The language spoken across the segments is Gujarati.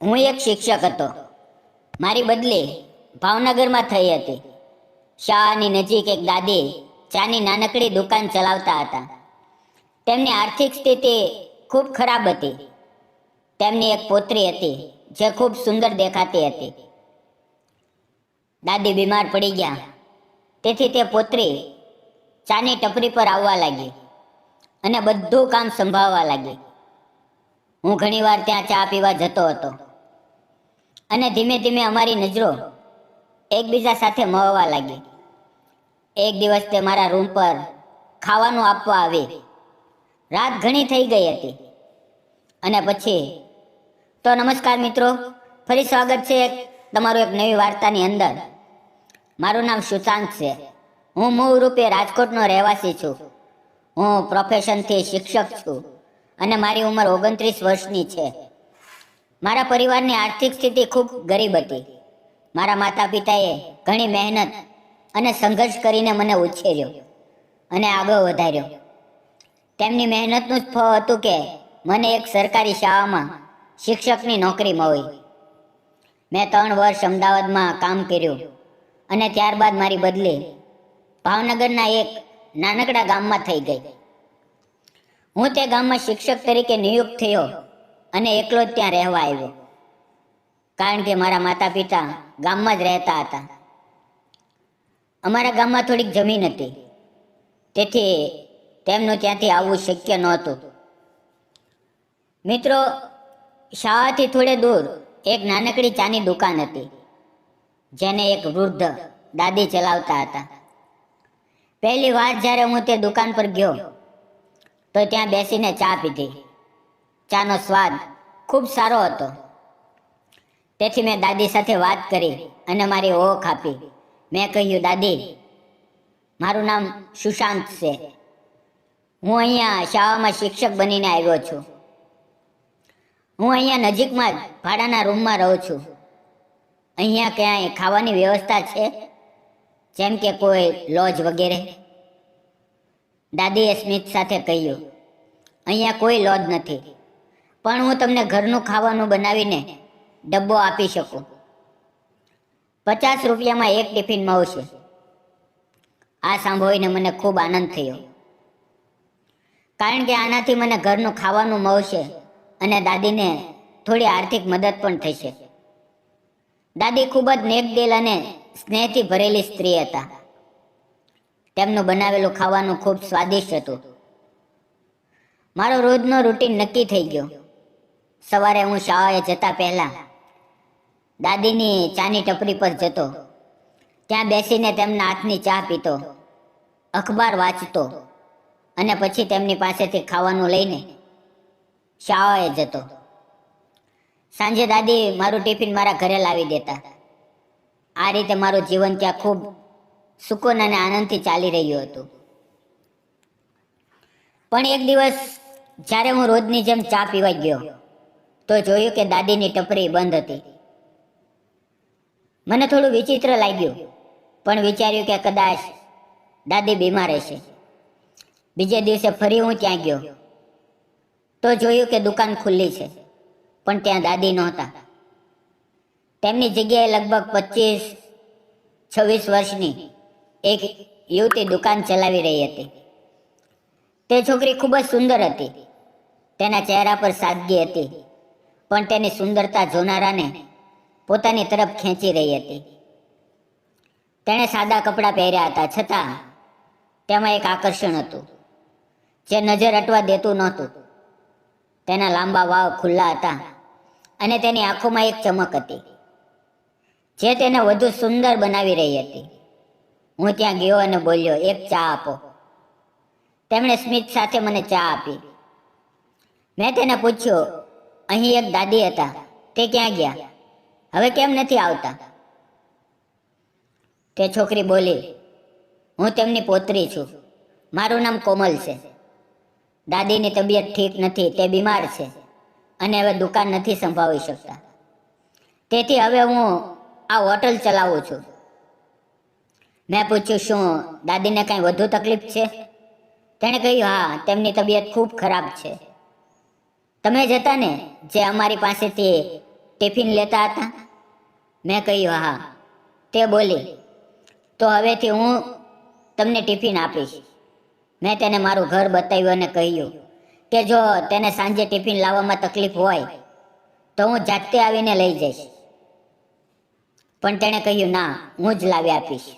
હું એક શિક્ષક હતો. મારી બદલી ભાવનગરમાં થઈ હતી. શાળાની નજીક એક દાદી ચાની નાનકડી દુકાન ચલાવતા હતા. તેમની આર્થિક સ્થિતિ ખૂબ ખરાબ હતી. તેમની એક પોતરી હતી જે ખૂબ સુંદર દેખાતી હતી. દાદી બીમાર પડી ગયા, તેથી તે પોતરી ચાની ટપરી પર આવવા લાગી અને બધું કામ સંભાળવા લાગી. હું ઘણીવાર ત્યાં ચા પીવા જતો હતો અને ધીમે ધીમે અમારી નજરો એકબીજા સાથે મળવા લાગી. એક દિવસ તે મારા રૂમ પર ખાવાનું આપવા આવી. રાત ઘણી થઈ ગઈ હતી અને પછી તો નમસ્કાર મિત્રો, ફરી સ્વાગત છે તમારું એક નવી વાર્તાની અંદર. મારું નામ સુશાંત છે. હું મૂળ રૂપે રાજકોટનો રહેવાસી છું. હું પ્રોફેશનથી શિક્ષક છું અને મારી ઉંમર 29 વર્ષની છે. મારા પરિવારની આર્થિક સ્થિતિ ખૂબ ગરીબ હતી. મારા માતા પિતાએ ઘણી મહેનત અને સંઘર્ષ કરીને મને ઉછેર્યો અને આગળ વધાર્યો. તેમની મહેનતનું જ ફળ હતું કે મને એક સરકારી શાળામાં શિક્ષકની નોકરી મળી. મેં 3 વર્ષ અમદાવાદમાં કામ કર્યું અને ત્યારબાદ મારી બદલી ભાવનગરના એક નાનકડા ગામમાં થઈ ગઈ. હું તે ગામમાં શિક્ષક તરીકે નિયુક્ત થયો અને એકલો જ ત્યાં રહેવા આવ્યો, કારણ કે મારા માતા પિતા ગામમાં જ રહેતા હતા. અમારા ગામમાં થોડીક જમીન હતી, તેથી તેમનું ત્યાંથી આવવું શક્ય નહોતું. મિત્રો, શાળાથી થોડે દૂર એક નાનકડી ચાની દુકાન હતી, જેને એક વૃદ્ધ દાદી ચલાવતા હતા. પહેલી વાર જ્યારે હું તે દુકાન પર ગયો તો ત્યાં બેસીને ચા પીધી. ચાનો સ્વાદ ખૂબ સારો હતો, તેથી મેં દાદી સાથે વાત કરી અને મારી ઓળખ આપી. મેં કહ્યું, દાદી, મારું નામ સુશાંત છે. હું અહીંયા શાળામાં શિક્ષક બનીને આવ્યો છું. હું અહીંયા નજીકમાં જ ભાડાના રૂમમાં રહું છું. અહીંયા ક્યાંય ખાવાની વ્યવસ્થા છે, જેમ કે કોઈ લોજ વગેરે? દાદીએ સ્મિત સાથે કહ્યું, અહીંયા કોઈ લોજ નથી, પણ હું તમને ઘરનું ખાવાનું બનાવીને ડબ્બો આપી શકું. 50 રૂપિયામાં એક ટિફિન મળશે. આ સાંભળીને મને ખૂબ આનંદ થયો, કારણ કે આનાથી મને ઘરનું ખાવાનું મળશે અને દાદીને થોડી આર્થિક મદદ પણ થશે. દાદી ખૂબ જ નેકદિલ અને સ્નેહથી ભરેલી સ્ત્રી હતા. તેમનું બનાવેલું ખાવાનું ખૂબ સ્વાદિષ્ટ હતું. મારો રોજનો રૂટીન નક્કી થઈ ગયો. સવારે હું શાળાએ જતા પહેલા દાદીની ચાની ટપરી પર જતો. ત્યાં બેસીને તેમના હાથની ચા પીતો, અખબાર વાંચતો અને પછી તેમની પાસેથી ખાવાનું લઈને શાળાએ જતો. સાંજે દાદી મારું ટિફિન મારા ઘરે લાવી દેતા. આ રીતે મારું જીવન ત્યાં ખૂબ સુકૂન અને આનંદથી ચાલી રહ્યું હતું. પણ એક દિવસ જ્યારે હું રોજની જેમ ચા પીવા ગયો તો જોયું કે દાદીની ટપરી બંધ હતી. મને થોડું વિચિત્ર લાગ્યું, પણ વિચાર્યું કે કદાચ દાદી બીમાર હશે. બીજે દિવસે ફરી હું ત્યાં ગયો તો જોયું કે દુકાન ખુલ્લી છે, પણ ત્યાં દાદી નહોતા. તેમની જગ્યાએ લગભગ 25-26 વર્ષની એક યુવતી દુકાન ચલાવી રહી હતી. તે છોકરી ખૂબ જ સુંદર હતી. તેના ચહેરા પર સાદગી હતી, પણ તેની સુંદરતા જોનારાને પોતાની તરફ ખેંચી રહી હતી. તેણે સાદા કપડાં પહેર્યા હતા, છતાં તેમાં એક આકર્ષણ હતું જે નજર હટવા દેતું નહોતું. તેના લાંબા વાળ ખુલ્લા હતા અને તેની આંખોમાં એક ચમક હતી જે તેને વધુ સુંદર બનાવી રહી હતી. હું ત્યાં ગયો અને બોલ્યો, એક ચા આપો. તેમણે સ્મિત સાથે મને ચા આપી. મેં તેને પૂછ્યું, અહીં એક દાદી હતા, તે ક્યાં ગયા? હવે કેમ નથી આવતા? તે છોકરી બોલી, હું તેમની પોતરી છું. મારું નામ કોમલ છે. દાદીની તબિયત ઠીક નથી, તે બીમાર છે અને હવે દુકાન નથી સંભાળી શકતા. તેથી હવે હું આ હોટલ ચલાવું છું. મેં પૂછ્યું, શું દાદીને કંઈ વધુ તકલીફ છે? તેણે કહ્યું, હા, તેમની તબિયત ખૂબ ખરાબ છે. તમે જ હતા ને જે અમારી પાસેથી ટિફિન લેતા હતા? મેં કહ્યું હા. તે બોલી, તો હવેથી હું તમને ટિફિન આપીશ. મેં તેને મારું ઘર બતાવ્યું અને કહ્યું કે જો તેને સાંજે ટિફિન લાવવામાં તકલીફ હોય તો હું જાતે આવીને લઈ જઈશ. પણ તેણે કહ્યું ના, હું જ લાવી આપીશ.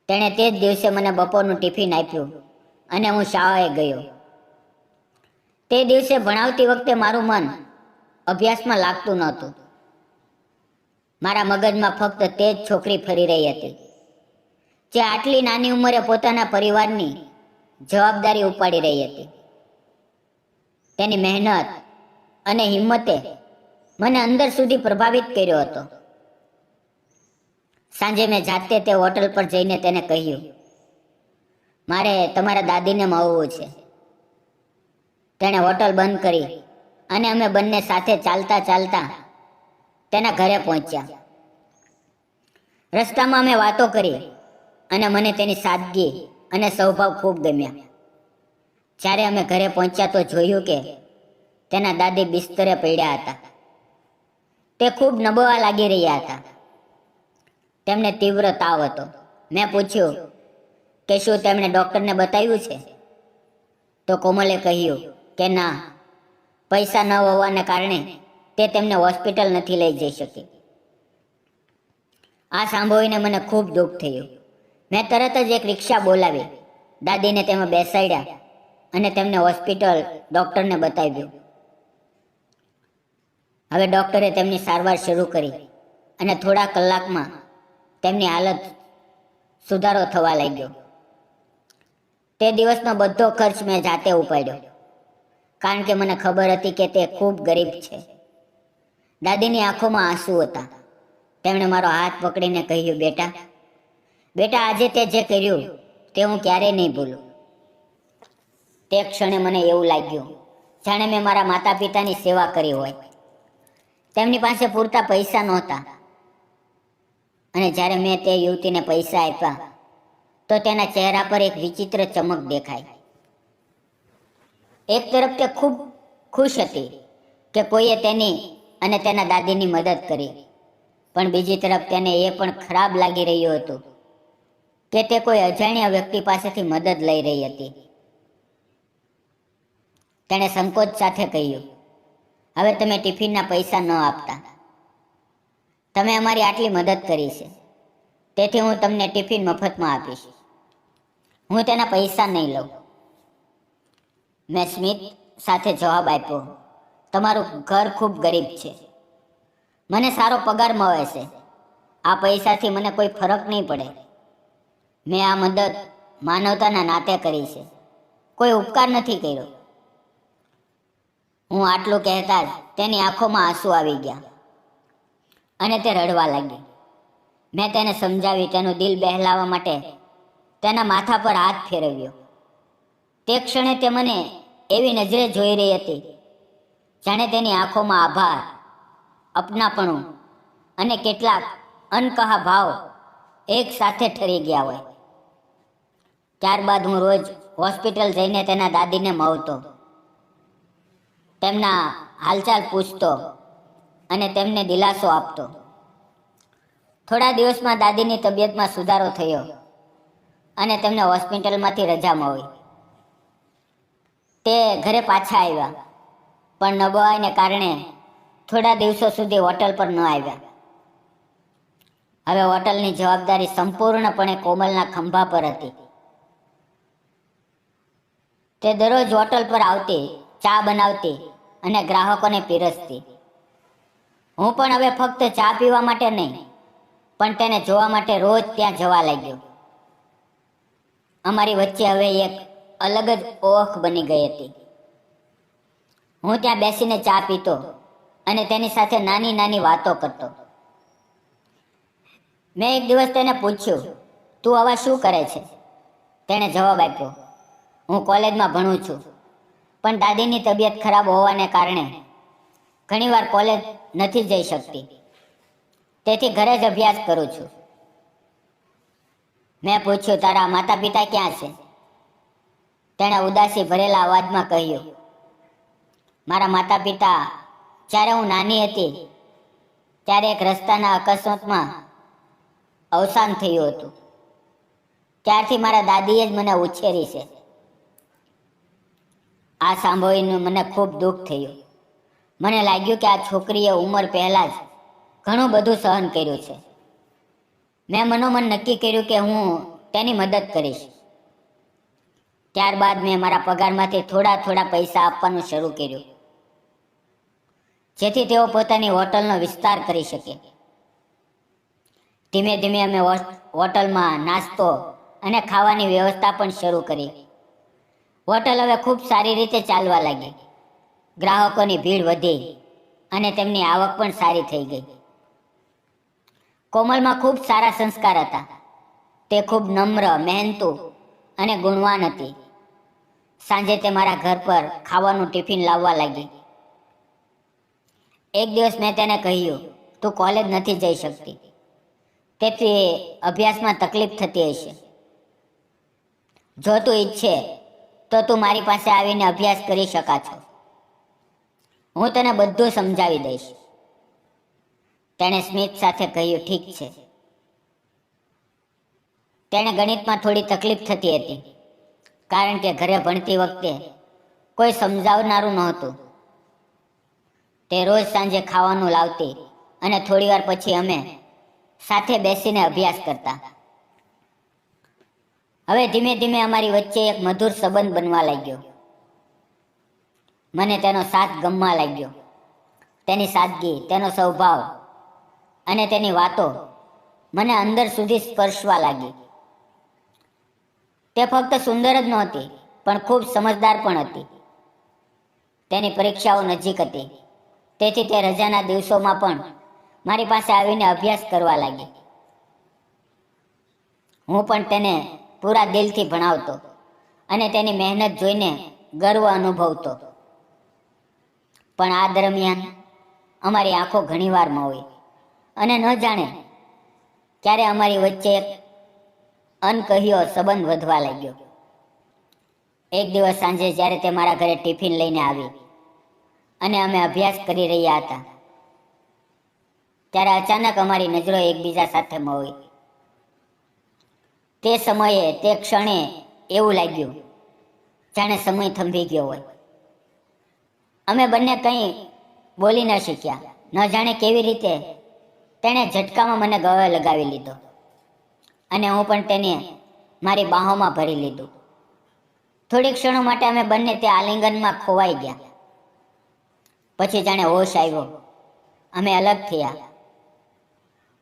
તેણે તે જ દિવસે મને બપોરનું ટિફિન આપ્યું અને હું શાળાએ ગયો. તે દિવસે ભણાવતી વખતે મારું મન અભ્યાસમાં લાગતું નહોતું. મારા મગજમાં ફક્ત તે જ છોકરી ફરી રહી હતી જે આટલી નાની ઉંમરે પોતાના પરિવારની જવાબદારી ઉપાડી રહી હતી. તેની મહેનત અને હિંમતે મને અંદર સુધી પ્રભાવિત કર્યો હતો. સાંજે મેં જાતે તે હોટલ પર જઈને તેને કહ્યું, મારે તમારા દાદીને મળવું છે. તેણે હોટલ બંધ કરી અને અમે બંને સાથે ચાલતા ચાલતા તેના ઘરે પહોંચ્યા. રસ્તામાં અમે વાતો કરી અને મને તેની સાદગી અને સ્વભાવ ખૂબ ગમ્યા. જ્યારે અમે ઘરે પહોંચ્યા તો જોયું કે તેના દાદી બિસ્તરે પડ્યા હતા. તે ખૂબ નબળા લાગી રહ્યા હતા. તેમને તીવ્ર તાવ હતો. મેં પૂછ્યું કે શું તેમણે ડૉક્ટરને બતાવ્યું છે? તો કોમલે કહ્યું કે ના, પૈસા ન હોવાને કારણે તે તેમને હોસ્પિટલ નથી લઈ જઈ શકી. આ સાંભળીને મને ખૂબ દુઃખ થયું. મેં તરત જ એક રિક્ષા બોલાવી, દાદીને તેમાં બેસાડ્યા અને તેમને હોસ્પિટલ ડૉક્ટરને બતાવ્યું. હવે ડૉક્ટરે તેમની સારવાર શરૂ કરી અને થોડા કલાકમાં તેમની હાલત સુધારો થવા લાગ્યો. તે દિવસનો બધો ખર્ચ મેં જાતે ઉપાડ્યો, કારણ કે મને ખબર હતી કે તે ખૂબ ગરીબ છે. દાદીની આંખોમાં આંસુ હતા. તેમણે મારો હાથ પકડીને કહ્યું, બેટા બેટા, આજે તે જે કર્યું તે હું ક્યારેય નહીં ભૂલું. તે ક્ષણે મને એવું લાગ્યું જાણે મેં મારા માતા પિતાની સેવા કરી હોય. તેમની પાસે પૂરતા પૈસા નહોતા અને જ્યારે મેં તે યુવતીને પૈસા આપ્યા તો તેના ચહેરા પર એક વિચિત્ર ચમક દેખાઈ. એક તરફ તે ખૂબ ખુશ હતી કે કોઈએ તેની અને તેના દાદીની મદદ કરી, પણ બીજી તરફ તેને એ પણ ખરાબ લાગી રહ્યું હતું કે તે કોઈ અજાણ્યા વ્યક્તિ પાસેથી મદદ લઈ રહી હતી. તેણે સંકોચ સાથે કહ્યું, હવે તમે ટિફિનના પૈસા ન આપતા. તમે અમારી આટલી મદદ કરી છે, તેથી હું તમને ટિફિન મફતમાં આપીશ. હું તેના પૈસા નહીં લઉં. મેં સ્મિત સાથે જવાબ આપ્યો, તમારું ઘર ખૂબ ગરીબ છે. મને સારો પગાર મળે છે. આ પૈસાથી મને કોઈ ફરક નહીં પડે. મેં આ મદદ માનવતાના નાતે કરી છે, કોઈ ઉપકાર નથી કર્યો. હું આટલું કહેતા જ તેની આંખોમાં આંસુ આવી ગયા અને તે રડવા લાગી. મેં તેને સમજાવી, તેનું દિલ બહેલાવવા માટે તેના માથા પર હાથ ફેરવ્યો. તે ક્ષણે તે મને એવી નજરે જોઈ રહી હતી જાણે તેની આંખોમાં આભાર, અપનાપણું અને કેટલાક અનકહા ભાવ એક સાથે ઠરી ગયા હોય. ત્યારબાદ હું રોજ હોસ્પિટલ જઈને તેના દાદીને મળતો, તેમના હાલચાલ પૂછતો અને તેમને દિલાસો આપતો. થોડા દિવસમાં દાદીની તબિયતમાં સુધારો થયો અને તેમને હોસ્પિટલમાંથી રજા મળી. તે ઘરે પાછા આવ્યા, પણ નબળાઈને કારણે થોડા દિવસો સુધી હોટલ પર ન આવ્યા. હવે હોટલની જવાબદારી સંપૂર્ણપણે કોમલના ખંભા પર હતી. તે દરરોજ હોટલ પર આવતી, ચા બનાવતી અને ગ્રાહકોને પીરસતી. હું પણ હવે ફક્ત ચા પીવા માટે નહીં, પણ તેને જોવા માટે રોજ ત્યાં જવા લાગ્યો. અમારી વચ્ચે હવે એક અલગ જ ઓળખ બની ગઈ હતી. હું ત્યાં બેસીને ચા પીતો અને તેની સાથે નાની નાની વાતો કરતો. મેં એક દિવસ તેને પૂછ્યું, તું હવે શું કરે છે? તેણે જવાબ આપ્યો, હું કોલેજમાં ભણું છું, પણ દાદીની તબિયત ખરાબ હોવાને કારણે ઘણીવાર કોલેજ નથી જઈ શકતી, તેથી ઘરે જ અભ્યાસ કરું છું. મેં પૂછ્યું, તારા માતા પિતા ક્યાં છે? તેણે ઉદાસી ભરેલા અવાજમાં કહ્યું, મારા માતા પિતા જ્યારે હું નાની હતી ત્યારે એક રસ્તાના અકસ્માતમાં અવસાન થયું હતું. ત્યારથી મારા દાદીએ જ મને ઉછેરી છે. આ સાંભળીને મને ખૂબ દુઃખ થયું. મને લાગ્યું કે આ છોકરીએ ઉંમર પહેલાં જ ઘણું બધું સહન કર્યું છે. મેં મનોમન નક્કી કર્યું કે હું તેની મદદ કરીશ. ત્યારબાદ મેં મારા પગારમાંથી થોડા પૈસા આપવાનું શરૂ કર્યું, જેથી તેઓ પોતાની હોટલનો વિસ્તાર કરી શકે. ધીમે ધીમે અમે હોટલમાં નાસ્તો અને ખાવાની વ્યવસ્થા પણ શરૂ કરી. હોટલ હવે ખૂબ સારી રીતે ચાલવા લાગી. ગ્રાહકોની ભીડ વધી અને તેમની આવક પણ સારી થઈ ગઈ. કોમલમાં ખૂબ સારા સંસ્કાર હતા. તે ખૂબ નમ્ર, મહેનતુ અને ગુણવાન હતી. સાંજે તે મારા ઘર પર ખાવાનું ટિફિન લાવવા લાગી. એક દિવસ મેં તેને કહ્યું, તું કોલેજ નથી જઈ શકતી, તેથી અભ્યાસમાં તકલીફ થતી હશે. જો તું ઈચ્છે તો તું મારી પાસે આવીને અભ્યાસ કરી શકા છો. હું તને બધું સમજાવી દઈશ. તેણે સ્મિત સાથે કહ્યું, ઠીક છે. તેણે ગણિતમાં થોડી તકલીફ થતી હતી, કારણ કે ઘરે ભણતી વખતે કોઈ સમજાવનારું નહોતું. તે રોજ સાંજે ખાવાનું લાવતી અને થોડીવાર પછી અમે સાથે બેસીને અભ્યાસ કરતા. હવે ધીમે ધીમે અમારી વચ્ચે એક મધુર સંબંધ બનવા લાગ્યો. મને તેનો સાથ ગમવા લાગ્યો. તેની સાદગી, તેનો સ્વભાવ અને તેની વાતો મને અંદર સુધી સ્પર્શવા લાગી. તે ફક્ત સુંદર જ નહોતી, પણ ખૂબ સમજદાર પણ હતી. તેની પરીક્ષાઓ નજીક હતી, તેથી તે રજાના દિવસોમાં પણ મારી પાસે આવીને અભ્યાસ કરવા લાગી. હું પણ તેને પૂરા દિલથી ભણાવતો અને તેની મહેનત જોઈને ગર્વ અનુભવતો. પણ આ દરમિયાન અમારી આંખો ઘણીવાર મોવી અને ન જાણે ક્યારે અમારી વચ્ચે એક અનકહ્યો સંબંધ વધવા લાગ્યો. એક દિવસ સાંજે જ્યારે તે મારા ઘરે ટિફિન લઈને આવી અને અમે અભ્યાસ કરી રહ્યા હતા, ત્યારે અચાનક અમારી નજરો એકબીજા સાથે મોવી. તે સમયે, તે ક્ષણે એવું લાગ્યું જાણે સમય થંભી ગયો હોય. અમે બંને કંઈ બોલી ન શીખ્યા. ન જાણે કેવી રીતે તેણે ઝટકામાં મને ગળે લગાવી લીધો અને હું પણ તેને મારી બાહોમાં ભરી લીધું. થોડી ક્ષણો માટે અમે બંને તે આલિંગનમાં ખોવાઈ ગયા. પછી જાણે હોશ આવ્યો, અમે અલગ થયા.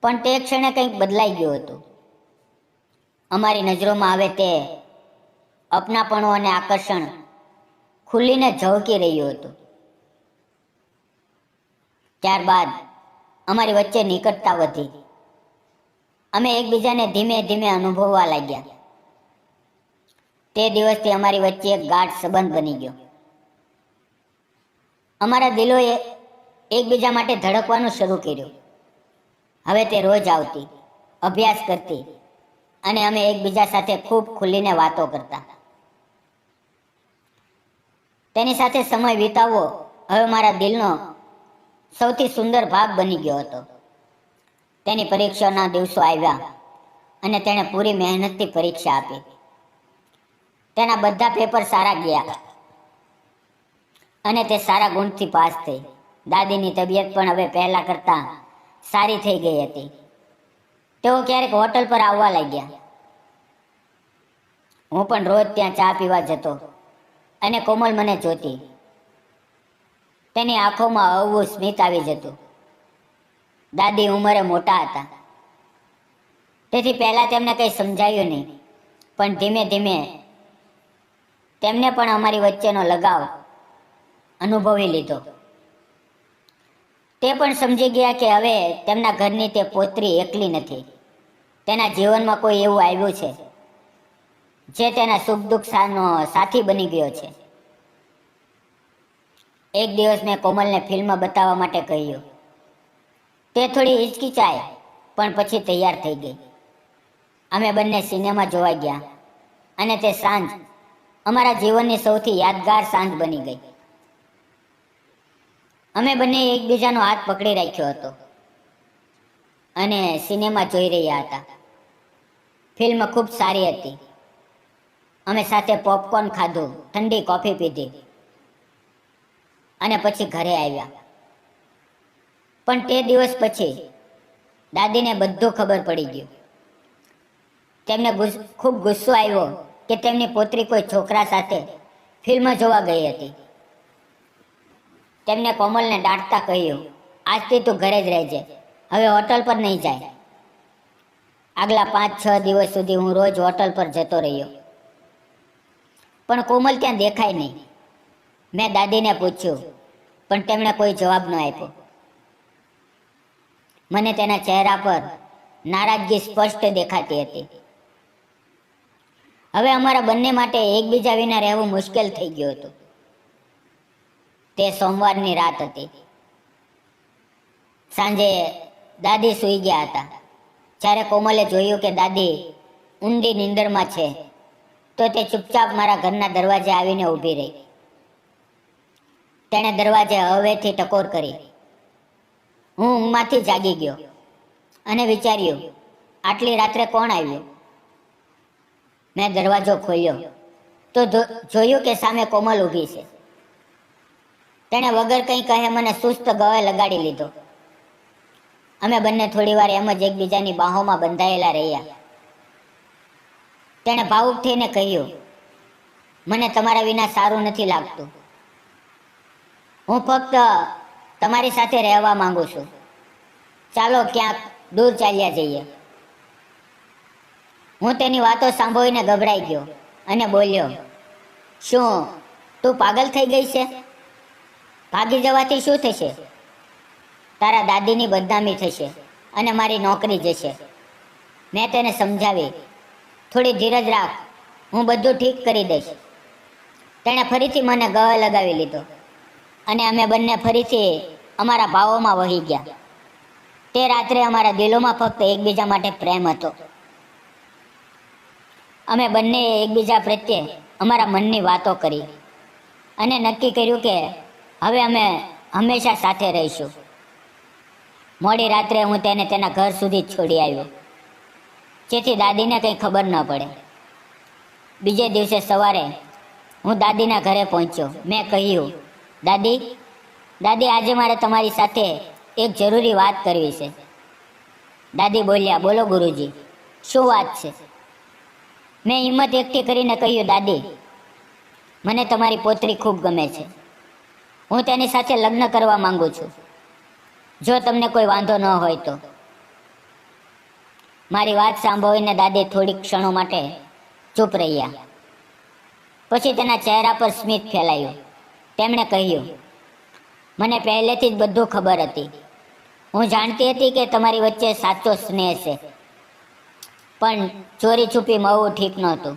પણ તે ક્ષણે કંઈક બદલાઈ ગયું હતું. અમારી નજરોમાં હવે તે અપનાપણું અને આકર્ષણ ખુલ્લીને ઝળકી રહ્યું હતું. ત્યારબાદ અમારી વચ્ચે નિકટતા વધી. અમે એકબીજાને ધીમે ધીમે અનુભવવા લાગ્યા. તે દિવસથી અમારી વચ્ચે એક ગાઢ સંબંધ બની ગયો. અમારા દિલોએ એકબીજા માટે ધડકવાનું શરૂ કર્યું. હવે તે રોજ આવતી, અભ્યાસ કરતી અને અમે એકબીજા સાથે ખૂબ ખુલીને વાતો કરતા. તેની સાથે સમય વિતાવવો હવે મારા દિલનો સૌથી સુંદર ભાગ બની ગયો હતો. તેની પરીક્ષાના દિવસો આવ્યા અને તેણે પૂરી મહેનતથી પરીક્ષા આપી. તેના બધા પેપર સારા ગયા અને તે સારા ગુણથી પાસ થઈ. દાદીની તબિયત પણ હવે પહેલા કરતાં સારી થઈ ગઈ હતી. તેઓ ક્યારેક હોટલ પર આવવા લાગ્યા. હું પણ રોજ ત્યાં ચા પીવા જતો અને કોમલ મને જોતી. તેની આંખોમાં અવવું સ્મિત આવી જતું. દાદી ઉંમરે મોટા હતા, તેથી પહેલાં તેમને કંઈ સમજાયું નહીં, પણ ધીમે ધીમે તેમને પણ અમારી વચ્ચેનો લગાવ અનુભવી લીધો. તે પણ સમજી ગયા કે હવે તેમના ઘરની તે પોતરી એકલી નથી. તેના જીવનમાં કોઈ એવું આવ્યું છે જે તેના સુખ દુઃખ સાથી બની ગયો છે. એક દિવસ મેં કોમલને ફિલ્મ બતાવવા માટે કહ્યું. તે થોડી હિચકિચાઈ, પણ પછી તૈયાર થઈ ગઈ. અમે બંને સિનેમા જોવા ગયા અને તે સાંજ અમારા જીવનની સૌથી યાદગાર સાંજ બની ગઈ. અમે બંને એકબીજાનો હાથ પકડી રાખ્યો હતો અને સિનેમા જોઈ રહ્યા હતા. ફિલ્મ ખૂબ સારી હતી. અમે સાથે પોપકોર્ન ખાધું, ઠંડી કોફી પીધી અને પછી ઘરે આવ્યા. પણ તે દિવસ પછી દાદીને બધું ખબર પડી ગયું. તેમને ખૂબ ગુસ્સો આવ્યો કે તેમની પોતરી કોઈ છોકરા સાથે ફિલ્મ જોવા ગઈ હતી. તેમને કોમલને દાટતા કહ્યું, આજથી તું ઘરે જ રહેજે, હવે હોટલ પર નહીં જાય. આગલા 5-6 દિવસ સુધી હું રોજ હોટલ પર જતો રહ્યો, પણ કોમલ ત્યાં દેખાય નહીં. મેં દાદીને પૂછ્યું, પણ તેમણે કોઈ જવાબ ન આપ્યો. મને તેના ચહેરા પર નારાજગી સ્પષ્ટ દેખાતી હતી. હવે અમારા બંને માટે એકબીજા વિના રહેવું મુશ્કેલ થઈ ગયું હતું. તે સોમવારની રાત હતી. સાંજે દાદી સૂઈ ગયા હતા. જ્યારે કોમલે જોયું કે દાદી ઊંડી નીંદરમાં છે, તો તે ચૂપચાપ મારા ઘરના દરવાજે આવીને ઊભી રહી. તેણે દરવાજે હવેથી ટકોર કરી. હું ઊંઘમાંથી જાગી ગયો અને વિચાર્યું, આટલી રાત્રે કોણ આવ્યું? મેં દરવાજો ખોલ્યો તો જોયું કે સામે કોમલ ઊભી છે. તેણે વગર કંઈ કહે મને સુસ્ત ગળે લગાડી લીધો. અમે બંને થોડી વાર એમ જ એકબીજાની બાહોમાં બંધાયેલા રહ્યા. તેણે ભાવુક થઈને કહ્યું, મને તમારા વિના સારું નથી લાગતું. હું ફક્ત તમારી સાથે રહેવા માંગુ છું. ચાલો ક્યાંક દૂર ચાલ્યા જઈએ. હું તેની વાતો સાંભળીને ગભરાઈ ગયો અને બોલ્યો, શું તું પાગલ થઈ ગઈ છે? ભાગી જવાથી શું થશે? તારા દાદીની બદનામી થશે અને મારી નોકરી જશે. મેં તેને સમજાવી, થોડી ધીરજ રાખ, હું બધું ઠીક કરી દઈશ. તેણે ફરીથી મને ગળે લગાવી લીધો અને અમે બંને ફરીથી અમારા ભાવોમાં વહી ગયા. તે રાત્રે અમારા દિલોમાં ફક્ત એકબીજા માટે પ્રેમ હતો. અમે બંને એકબીજા પ્રત્યે અમારા મનની વાતો કરી અને નક્કી કર્યું કે હવે અમે હંમેશા સાથે રહીશું. મોડી રાત્રે હું તેને તેના ઘર સુધી જ છોડી આવ્યો, જેથી દાદીને કંઈ ખબર ન પડે. બીજે દિવસે સવારે હું દાદીના ઘરે પહોંચ્યો. મેં કહ્યું, દાદી આજે મારે તમારી સાથે એક જરૂરી વાત કરવી છે. દાદી બોલ્યા, બોલો ગુરુજી, શું વાત છે? મેં હિંમત એકઠી કરીને કહ્યું, દાદી, મને તમારી પોતરી ખૂબ ગમે છે. હું તેની સાથે લગ્ન કરવા માંગુ છું, જો તમને કોઈ વાંધો ન હોય તો. મારી વાત સાંભળીને દાદી થોડીક ક્ષણો માટે ચૂપ રહ્યા. પછી તેના ચહેરા પર સ્મિત ફેલાયું. તેમણે કહ્યું, મને પહેલેથી જ બધું ખબર હતી. હું જાણતી હતી કે તમારી વચ્ચે સાચો સ્નેહ છે, પણ ચોરી છુપી મળવું ઠીક નહોતું.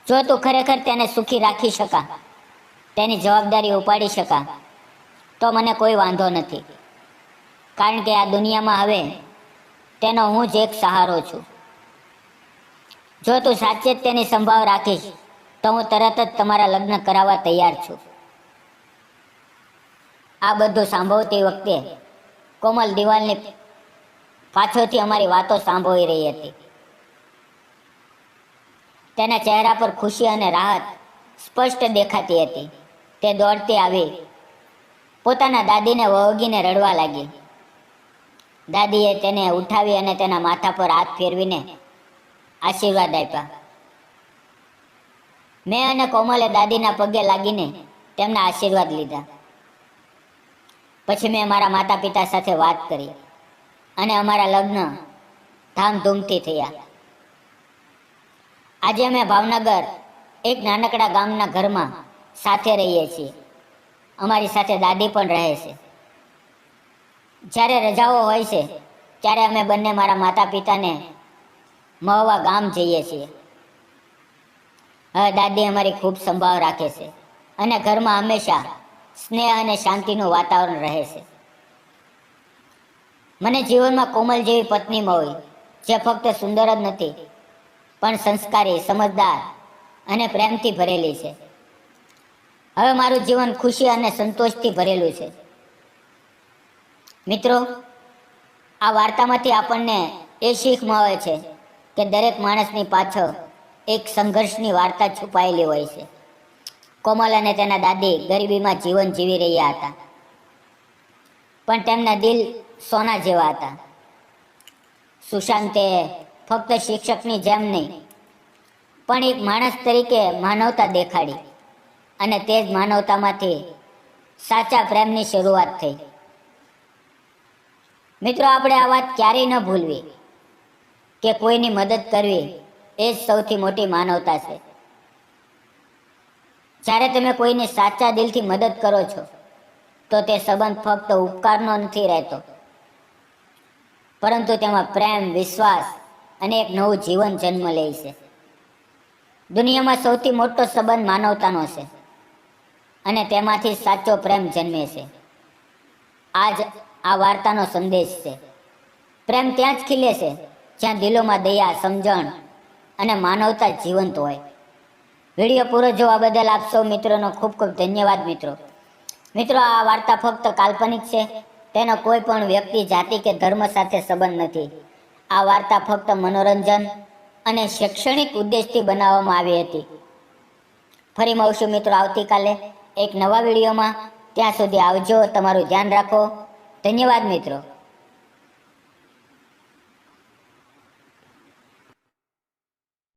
જો તું ખરેખર તેને સુખી રાખી શકા, તેની જવાબદારી ઉપાડી શકા, તો મને કોઈ વાંધો નથી. કારણ કે આ દુનિયામાં હવે તેનો હું જ એક સહારો છું. જો તું સાચે જ તેની સંભાળ રાખીશ, તો હું તરત જ તમારા લગ્ન કરાવવા તૈયાર છું. આ બધું સાંભળતી વખતે કોમલ દિવાલની પાછળથી અમારી વાતો સાંભળી રહી હતી. તેના ચહેરા પર ખુશી અને રાહત સ્પષ્ટ દેખાતી હતી. તે દોડતી આવી પોતાના દાદીને વળગીને રડવા લાગી. દાદીએ તેને ઉઠાવી અને તેના માથા પર હાથ ફેરવીને આશીર્વાદ આપ્યા. મેં અને કોમલે દાદીના પગે લાગીને તેમના આશીર્વાદ લીધા. પછી મેં મારા માતા પિતા સાથે વાત કરી અને અમારા લગ્ન ધામધૂમથી થયા. આજે અમે ભાવનગર એક નાનકડા ગામના ઘરમાં સાથે રહીએ છીએ. અમારી સાથે દાદી પણ રહે છે. જ્યારે રજાઓ હોય છે ત્યારે અમે બંને મારા માતા પિતાને મળવા ગામ જઈએ છીએ. હવે દાદી અમારી ખૂબ સંભાળ રાખે છે અને ઘરમાં હંમેશા સ્નેહ અને શાંતિનું વાતાવરણ રહે છે. મને જીવનમાં કોમલ જેવી પત્ની મળી, જે ફક્ત સુંદર જ નથી, પણ સંસ્કારી, સમજદાર અને પ્રેમથી ભરેલી છે. હવે મારું જીવન ખુશી અને સંતોષથી ભરેલું છે. મિત્રો, આ વાર્તામાંથી આપણને એ શીખ મળે છે કે દરેક માણસની પાછળ એક સંઘર્ષની વાર્તા છુપાયેલી હોય છે. કોમલ અને તેના દાદી ગરીબીમાં જીવન જીવી રહ્યા હતા, પણ તેમના દિલ સોના જેવા હતા. સુશાંતે ફક્ત શિક્ષકની જેમ નહીં, પણ એક માણસ તરીકે માનવતા દેખાડી, અને તે જ માનવતામાંથી સાચા પ્રેમની શરૂઆત થઈ. મિત્રો, આપણે આ વાત ક્યારેય ન ભૂલવી કે કોઈની મદદ કરવી એ જ સૌથી મોટી માનવતા છે. જ્યારે તમે કોઈની સાચા દિલથી મદદ કરો છો તો તે સંબંધ ફક્ત ઉપકારનો નથી રહેતો, પરંતુ તેમાં પ્રેમ, વિશ્વાસ અને એક નવું જીવન જન્મ લે છે. દુનિયામાં સૌથી મોટો સંબંધ માનવતાનો છે, અને તેમાંથી સાચો પ્રેમ જન્મે છે. આજ આ વાર્તાનો સંદેશ છે. પ્રેમ ત્યાં જ ખીલે છે જ્યાં દિલોમાં દયા, સમજણ અને માનવતા જીવંત હોય. વિડીયો પૂરો જોવા બદલ આપ સૌ મિત્રોનો ખૂબ ખૂબ ધન્યવાદ. મિત્રો, આ વાર્તા ફક્ત કાલ્પનિક છે. તેનો કોઈ પણ વ્યક્તિ, જાતિ કે ધર્મ સાથે સંબંધ નથી. આ વાર્તા ફક્ત મનોરંજન અને શૈક્ષણિક ઉદ્દેશથી બનાવવામાં આવી હતી. ફરી મળશું મિત્રો આવતીકાલે એક નવા વિડીયોમાં. ત્યાં સુધી આવજો. તમારું ધ્યાન રાખો. ધન્યવાદ મિત્રો.